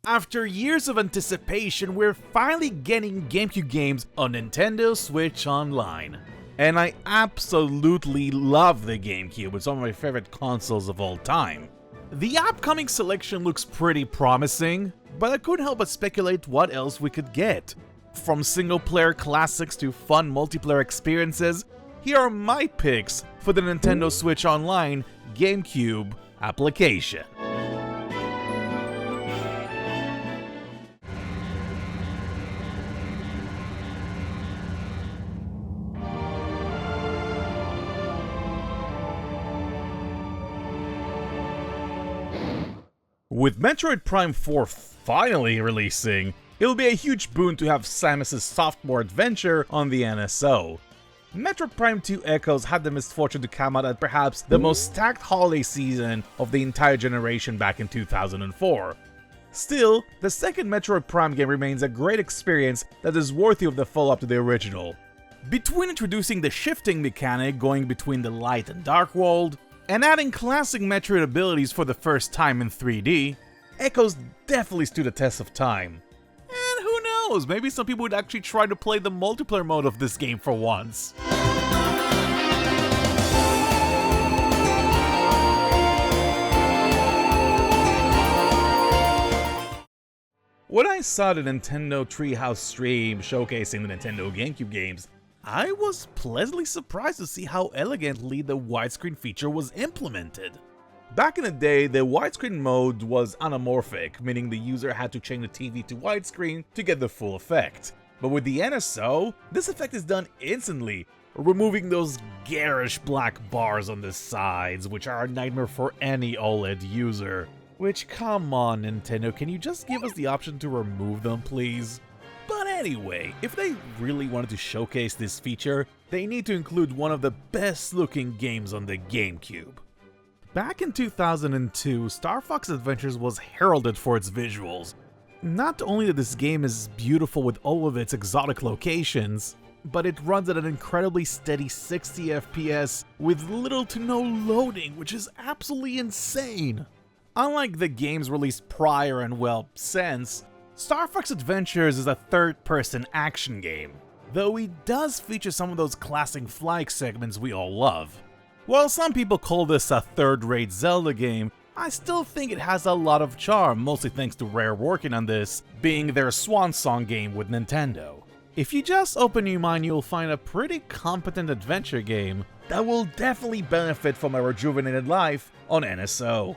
After years of anticipation, we're finally getting GameCube games on Nintendo Switch Online. And I absolutely love the GameCube, it's one of my favorite consoles of all time. The upcoming selection looks pretty promising, but I couldn't help but speculate what else we could get. From single-player classics to fun multiplayer experiences, here are my picks for the Nintendo Switch Online GameCube application. With Metroid Prime 4 finally releasing, it'll be a huge boon to have Samus's sophomore adventure on the NSO. Metroid Prime 2 Echoes had the misfortune to come out at perhaps the most stacked holiday season of the entire generation back in 2004. Still, the second Metroid Prime game remains a great experience that is worthy of the follow-up to the original. Between introducing the shifting mechanic going between the light and dark world, and adding classic Metroid abilities for the first time in 3D, Echoes definitely stood the test of time. And who knows, maybe some people would actually try to play the multiplayer mode of this game for once. When I saw the Nintendo Treehouse stream showcasing the Nintendo GameCube games, I was pleasantly surprised to see how elegantly the widescreen feature was implemented. Back in the day, the widescreen mode was anamorphic, meaning the user had to change the TV to widescreen to get the full effect. But with the NSO, this effect is done instantly, removing those garish black bars on the sides, which are a nightmare for any OLED user. Which, come on Nintendo, can you just give us the option to remove them, please? But anyway, if they really wanted to showcase this feature, they need to include one of the best looking games on the GameCube. Back in 2002, Star Fox Adventures was heralded for its visuals. Not only that this game is beautiful with all of its exotic locations, but it runs at an incredibly steady 60 FPS with little to no loading, which is absolutely insane. Unlike the games released prior and well, since, Star Fox Adventures is a third-person action game, though it does feature some of those classic flight segments we all love. While some people call this a third-rate Zelda game, I still think it has a lot of charm, mostly thanks to Rare working on this, being their Swansong game with Nintendo. If you just open your mind, you'll find a pretty competent adventure game that will definitely benefit from a rejuvenated life on NSO.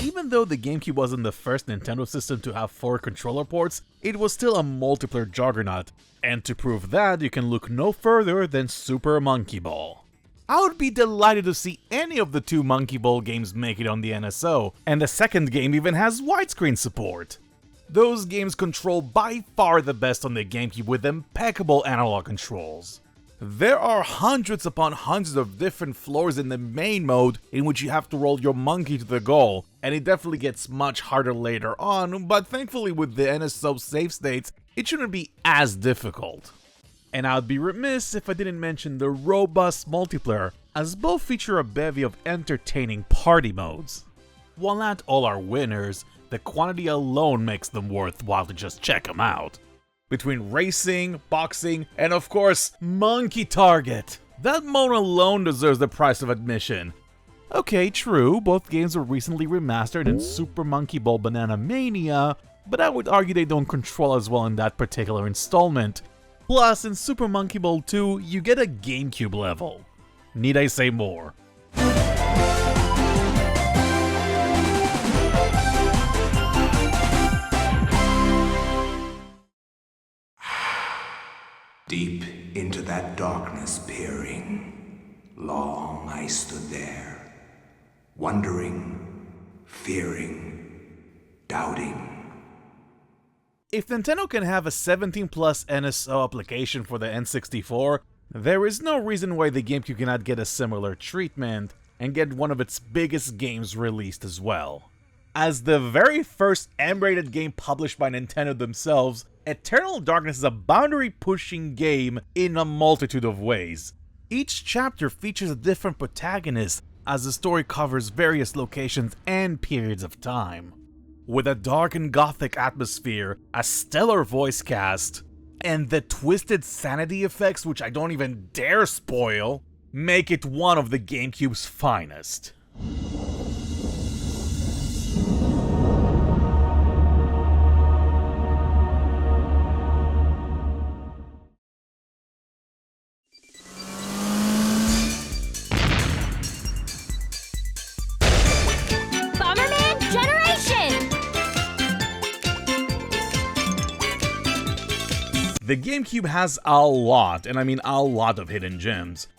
Even though the GameCube wasn't the first Nintendo system to have 4 controller ports, it was still a multiplayer juggernaut, and to prove that, you can look no further than Super Monkey Ball. I would be delighted to see any of the 2 Monkey Ball games make it on the NSO, and the second game even has widescreen support. Those games control by far the best on the GameCube with impeccable analog controls. There are hundreds upon hundreds of different floors in the main mode in which you have to roll your monkey to the goal, and it definitely gets much harder later on, but thankfully with the NSO save states, it shouldn't be as difficult. And I'd be remiss if I didn't mention the robust multiplayer, as both feature a bevy of entertaining party modes. While not all are winners, the quantity alone makes them worthwhile to just check them out. Between racing, boxing, and of course, Monkey Target. That mode alone deserves the price of admission. Okay, true, both games were recently remastered in Super Monkey Ball Banana Mania, but I would argue they don't control as well in that particular installment. Plus, in Super Monkey Ball 2, you get a GameCube level. Need I say more? Deep into that darkness peering, long I stood there, wondering, fearing, doubting. If Nintendo can have a 17 plus NSO application for the N64, there is no reason why the GameCube cannot get a similar treatment and get one of its biggest games released as well. As the very first M-rated game published by Nintendo themselves, Eternal Darkness is a boundary-pushing game in a multitude of ways. Each chapter features a different protagonist as the story covers various locations and periods of time. With a dark and gothic atmosphere, a stellar voice cast, and the twisted sanity effects, which I don't even dare spoil, make it one of the GameCube's finest. The GameCube has a lot, and I mean a lot of hidden gems.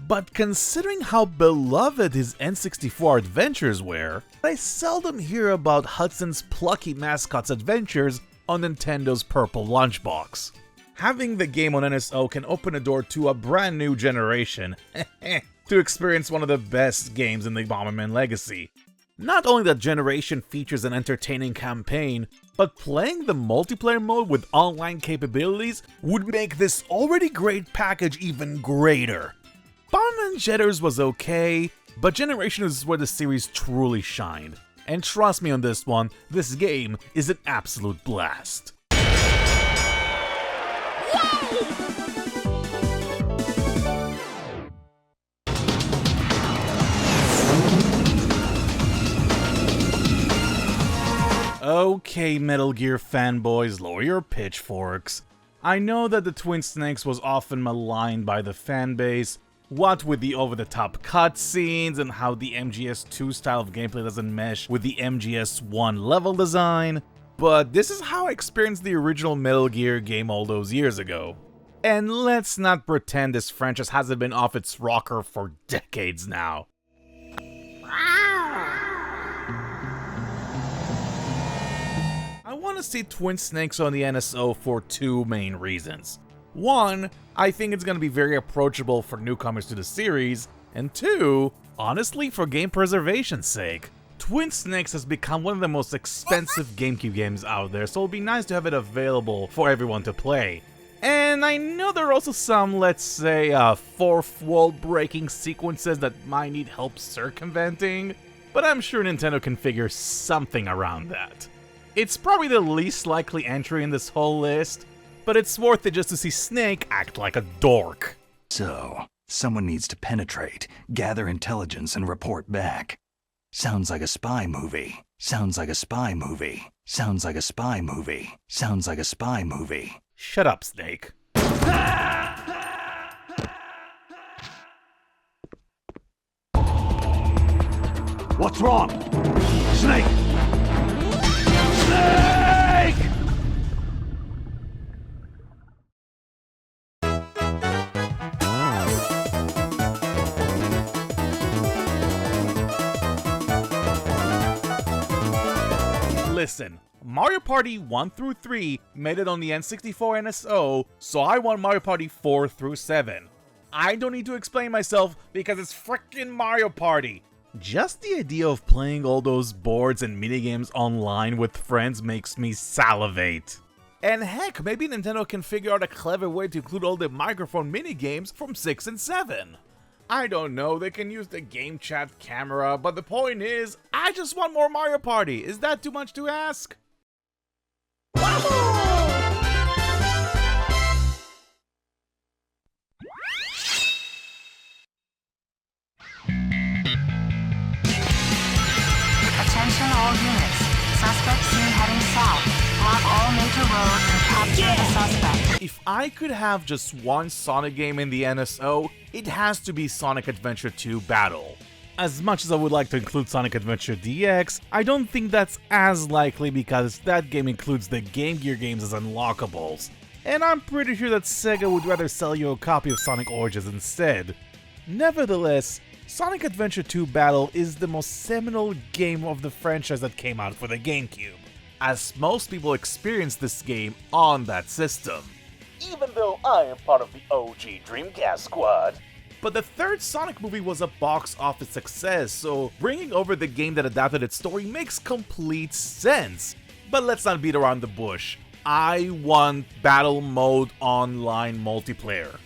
But considering how beloved his N64 adventures were, I seldom hear about Hudson's plucky mascot's adventures on Nintendo's purple lunchbox. Having the game on NSO can open a door to a brand new generation to experience one of the best games in the Bomberman legacy. Not only that generation features an entertaining campaign, but playing the multiplayer mode with online capabilities would make this already great package even greater. Bomberman Jetters was okay, but Generation is where the series truly shined. And trust me on this one, this game is an absolute blast. Okay, Metal Gear fanboys, lower your pitchforks. I know that the Twin Snakes was often maligned by the fanbase, what with the over-the-top cutscenes and how the MGS2 style of gameplay doesn't mesh with the MGS1 level design, but this is how I experienced the original Metal Gear game all those years ago. And let's not pretend this franchise hasn't been off its rocker for decades now. I want to see Twin Snakes on the NSO for two main reasons. One, I think it's going to be very approachable for newcomers to the series, and two, honestly for game preservation's sake. Twin Snakes has become one of the most expensive GameCube games out there, so it'll be nice to have it available for everyone to play. And I know there are also some, let's say, fourth wall breaking sequences that might need help circumventing, but I'm sure Nintendo can figure something around that. It's probably the least likely entry in this whole list, but it's worth it just to see Snake act like a dork. So, someone needs to penetrate, gather intelligence, and report back. Sounds like a spy movie. Sounds like a spy movie. Sounds like a spy movie. Sounds like a spy movie. Shut up, Snake. What's wrong? Snake! Snake! Listen, Mario Party 1 through 3 made it on the N64 NSO, so I want Mario Party 4 through 7. I don't need to explain myself because it's frickin' Mario Party. Just the idea of playing all those boards and minigames online with friends makes me salivate. And heck, maybe Nintendo can figure out a clever way to include all the microphone minigames from 6 and 7. I don't know, they can use the game chat camera, but the point is, I just want more Mario Party. Is that too much to ask? Attention all units. Suspect seen heading south. Block all major roads and capture the suspect. If I could have just one Sonic game in the NSO, it has to be Sonic Adventure 2 Battle. As much as I would like to include Sonic Adventure DX, I don't think that's as likely because that game includes the Game Gear games as unlockables. And I'm pretty sure that Sega would rather sell you a copy of Sonic Origins instead. Nevertheless, Sonic Adventure 2 Battle is the most seminal game of the franchise that came out for the GameCube, as most people experienced this game on that system. Even though I am part of the OG Dreamcast squad. But the third Sonic movie was a box office success, so bringing over the game that adapted its story makes complete sense. But let's not beat around the bush. I want battle mode online multiplayer.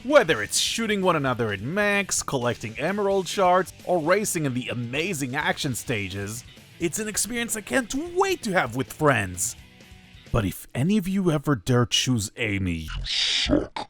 Whether it's shooting one another in mechs, collecting emerald shards, or racing in the amazing action stages, it's an experience I can't wait to have with friends. But if any of you ever dare choose Amy, you suck.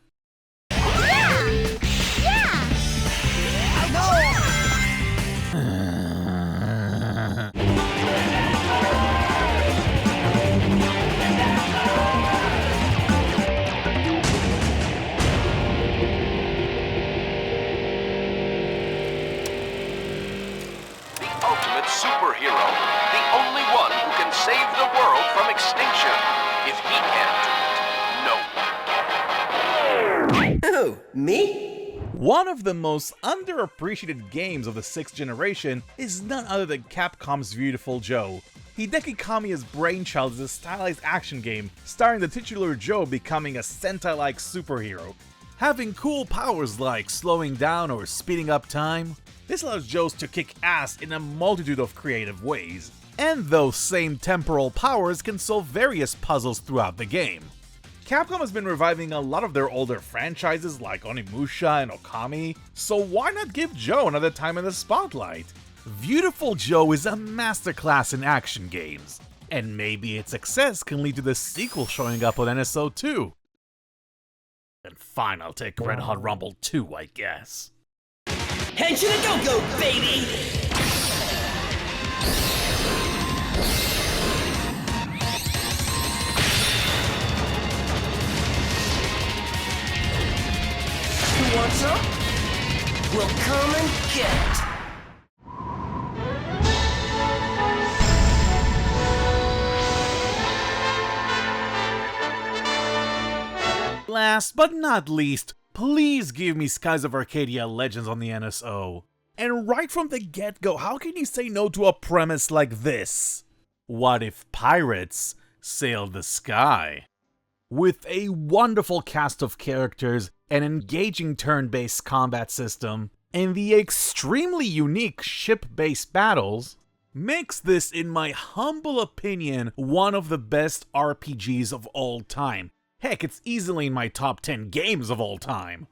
Superhero, the only one who can save the world from extinction. If he can't do it, no one can. Who, me? One of the most underappreciated games of the 6th generation is none other than Capcom's Beautiful Joe. Hideki Kamiya's brainchild is a stylized action game starring the titular Joe becoming a Sentai-like superhero, having cool powers like slowing down or speeding up time. This allows Joes to kick ass in a multitude of creative ways, and those same temporal powers can solve various puzzles throughout the game. Capcom has been reviving a lot of their older franchises like Onimusha and Okami, so why not give Joe another time in the spotlight? Beautiful Joe is a masterclass in action games, and maybe its success can lead to the sequel showing up on NSO 2. And fine, I'll take Red Hot Rumble 2, I guess. Head to the go-go, baby! You want some? We'll come and get it. Last but not least, please give me Skies of Arcadia Legends on the NSO. And right from the get-go, how can you say no to a premise like this? What if pirates sailed the sky? With a wonderful cast of characters, an engaging turn-based combat system, and the extremely unique ship-based battles, makes this, in my humble opinion, one of the best RPGs of all time. Heck, it's easily in my top 10 games of all time.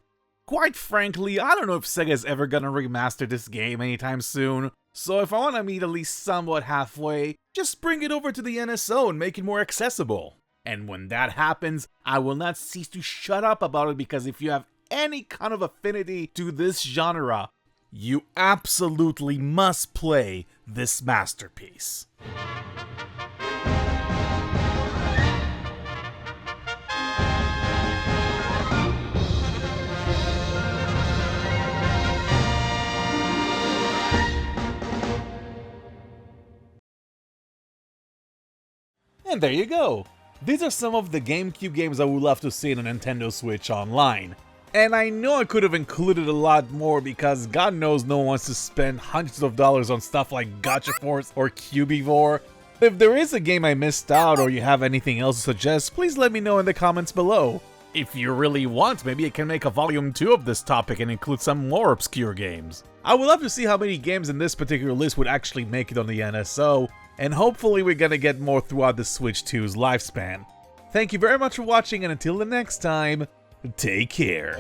Quite frankly, I don't know if Sega's ever gonna remaster this game anytime soon, so if I want to meet at least somewhat halfway, just bring it over to the NSO and make it more accessible. And when that happens, I will not cease to shut up about it, because if you have any kind of affinity to this genre, you absolutely must play this masterpiece. And there you go! These are some of the GameCube games I would love to see on a Nintendo Switch Online. And I know I could have included a lot more, because God knows no one wants to spend hundreds of dollars on stuff like Gacha Force or Cubivore. If there is a game I missed out, or you have anything else to suggest, please let me know in the comments below. If you really want, maybe I can make a volume 2 of this topic and include some more obscure games. I would love to see how many games in this particular list would actually make it on the NSO, and hopefully we're gonna get more throughout the Switch 2's lifespan. Thank you very much for watching, and until the next time, take care.